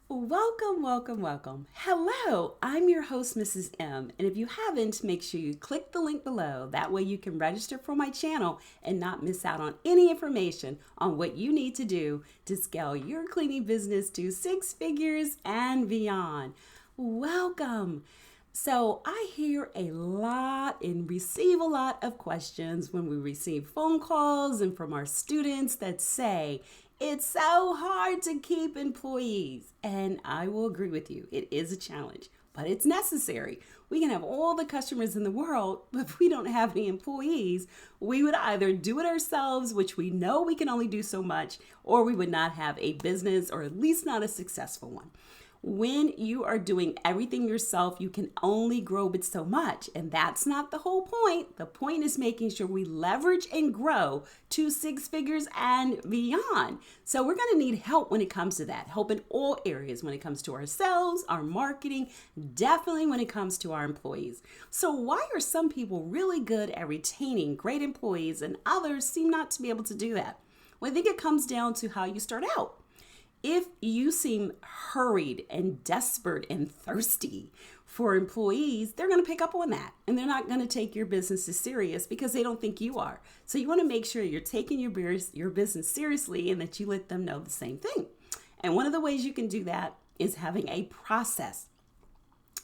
Welcome, welcome, welcome. Hello, I'm your host, Mrs. M. And if you haven't, make sure you click the link below. That way you can register for my channel and not miss out on any information on what you need to do to scale your cleaning business to 6 figures and beyond. Welcome. So I hear a lot and receive a lot of questions when we receive phone calls and from our students that say, it's so hard to keep employees. And I will agree with you. It is a challenge, but it's necessary. We can have all the customers in the world, but if we don't have any employees, we would either do it ourselves, which we know we can only do so much, or we would not have a business, or at least not a successful one. When you are doing everything yourself, you can only grow but so much. And that's not the whole point. The point is making sure we leverage and grow to 6 figures and beyond. So we're going to need help when it comes to that. Help in all areas when it comes to our sales, our marketing, definitely when it comes to our employees. So why are some people really good at retaining great employees and others seem not to be able to do that? Well, I think it comes down to how you start out. If you seem hurried and desperate and thirsty for employees, they're going to pick up on that and they're not going to take your business as serious because they don't think you are. So you want to make sure you're taking your business seriously and that you let them know the same thing. And one of the ways you can do that is having a process.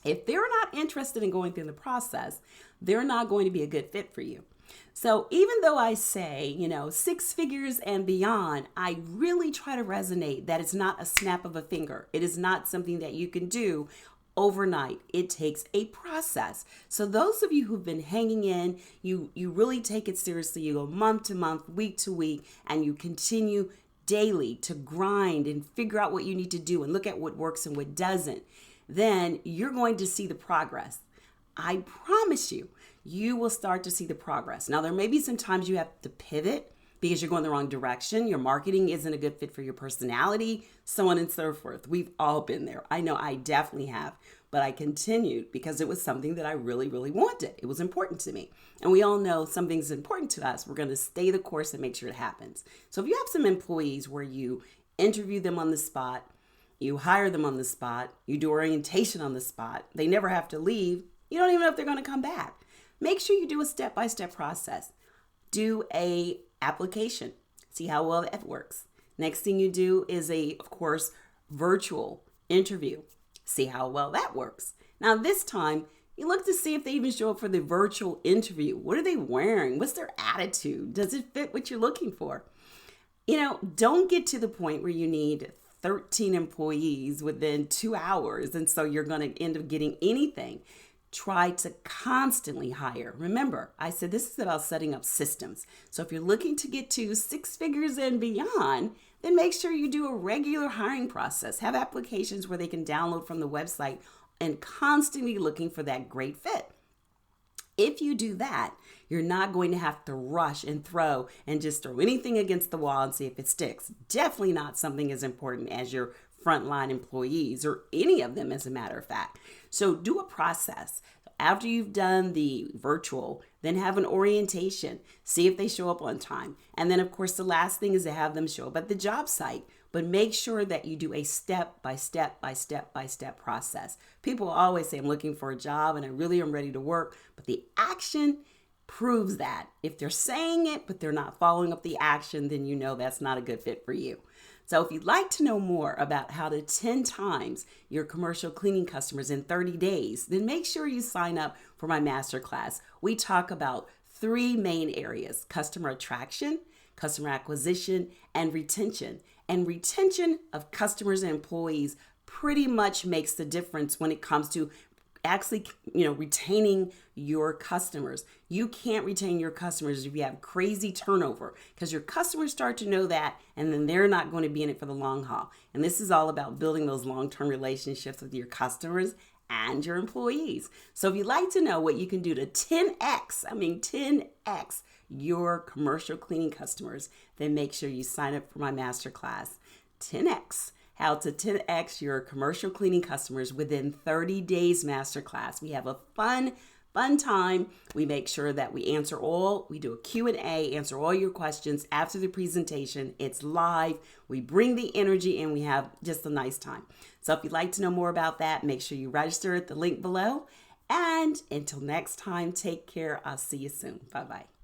If they're not interested in going through the process, they're not going to be a good fit for you. So even though I say, 6 figures and beyond, I really try to resonate that it's not a snap of a finger. It is not something that you can do overnight. It takes a process. So those of you who've been hanging in, you really take it seriously. You go month to month, week to week, and you continue daily to grind and figure out what you need to do and look at what works and what doesn't. Then you're going to see the progress. I promise you, you will start to see the progress. Now, there may be some times you have to pivot because you're going the wrong direction. Your marketing isn't a good fit for your personality, so on and so forth. We've all been there. I know I definitely have, but I continued because it was something that I really, really wanted. It was important to me. And we all know something's important to us. We're going to stay the course and make sure it happens. So if you have some employees where you interview them on the spot, you hire them on the spot, you do orientation on the spot, they never have to leave, you don't even know if they're going to come back. Make sure you do a step-by-step process. Do a application. See how well that works. Next thing you do is of course, virtual interview. See how well that works. Now this time, you look to see if they even show up for the virtual interview. What are they wearing? What's their attitude? Does it fit what you're looking for? Don't get to the point where you need 13 employees within 2 hours. And so you're going to end up getting anything. Try to constantly hire. Remember, I said this is about setting up systems. So if you're looking to get to 6 figures and beyond, then make sure you do a regular hiring process. Have applications where they can download from the website and constantly looking for that great fit. If you do that, you're not going to have to rush and just throw anything against the wall and see if it sticks. Definitely not something as important as your frontline employees or any of them, as a matter of fact. So do a process. After you've done the virtual, then have an orientation. See if they show up on time. And then, of course, the last thing is to have them show up at the job site. But make sure that you do a step-by-step process. People always say, I'm looking for a job and I really am ready to work. But the action proves that. If they're saying it, but they're not following up the action, then you know that's not a good fit for you. So if you'd like to know more about how to 10 times your commercial cleaning customers in 30 days, then make sure you sign up for my masterclass. We talk about 3 main areas: customer attraction, customer acquisition, and retention. And retention of customers and employees pretty much makes the difference when it comes to actually, retaining your customers. You can't retain your customers if you have crazy turnover, because your customers start to know that, and then they're not going to be in it for the long haul. And this is all about building those long-term relationships with your customers and your employees. So if you'd like to know what you can do to 10x your commercial cleaning customers, then make sure you sign up for my masterclass, 10x. How to 10x your commercial cleaning customers within 30 days masterclass. We have a fun fun time. We make sure that we do a Q&A, answer all your questions after the presentation. It's live. We bring the energy and we have just a nice time. So if you'd like to know more about that, make sure you register at the link below. And until next time, take care. I'll see you soon. Bye-bye.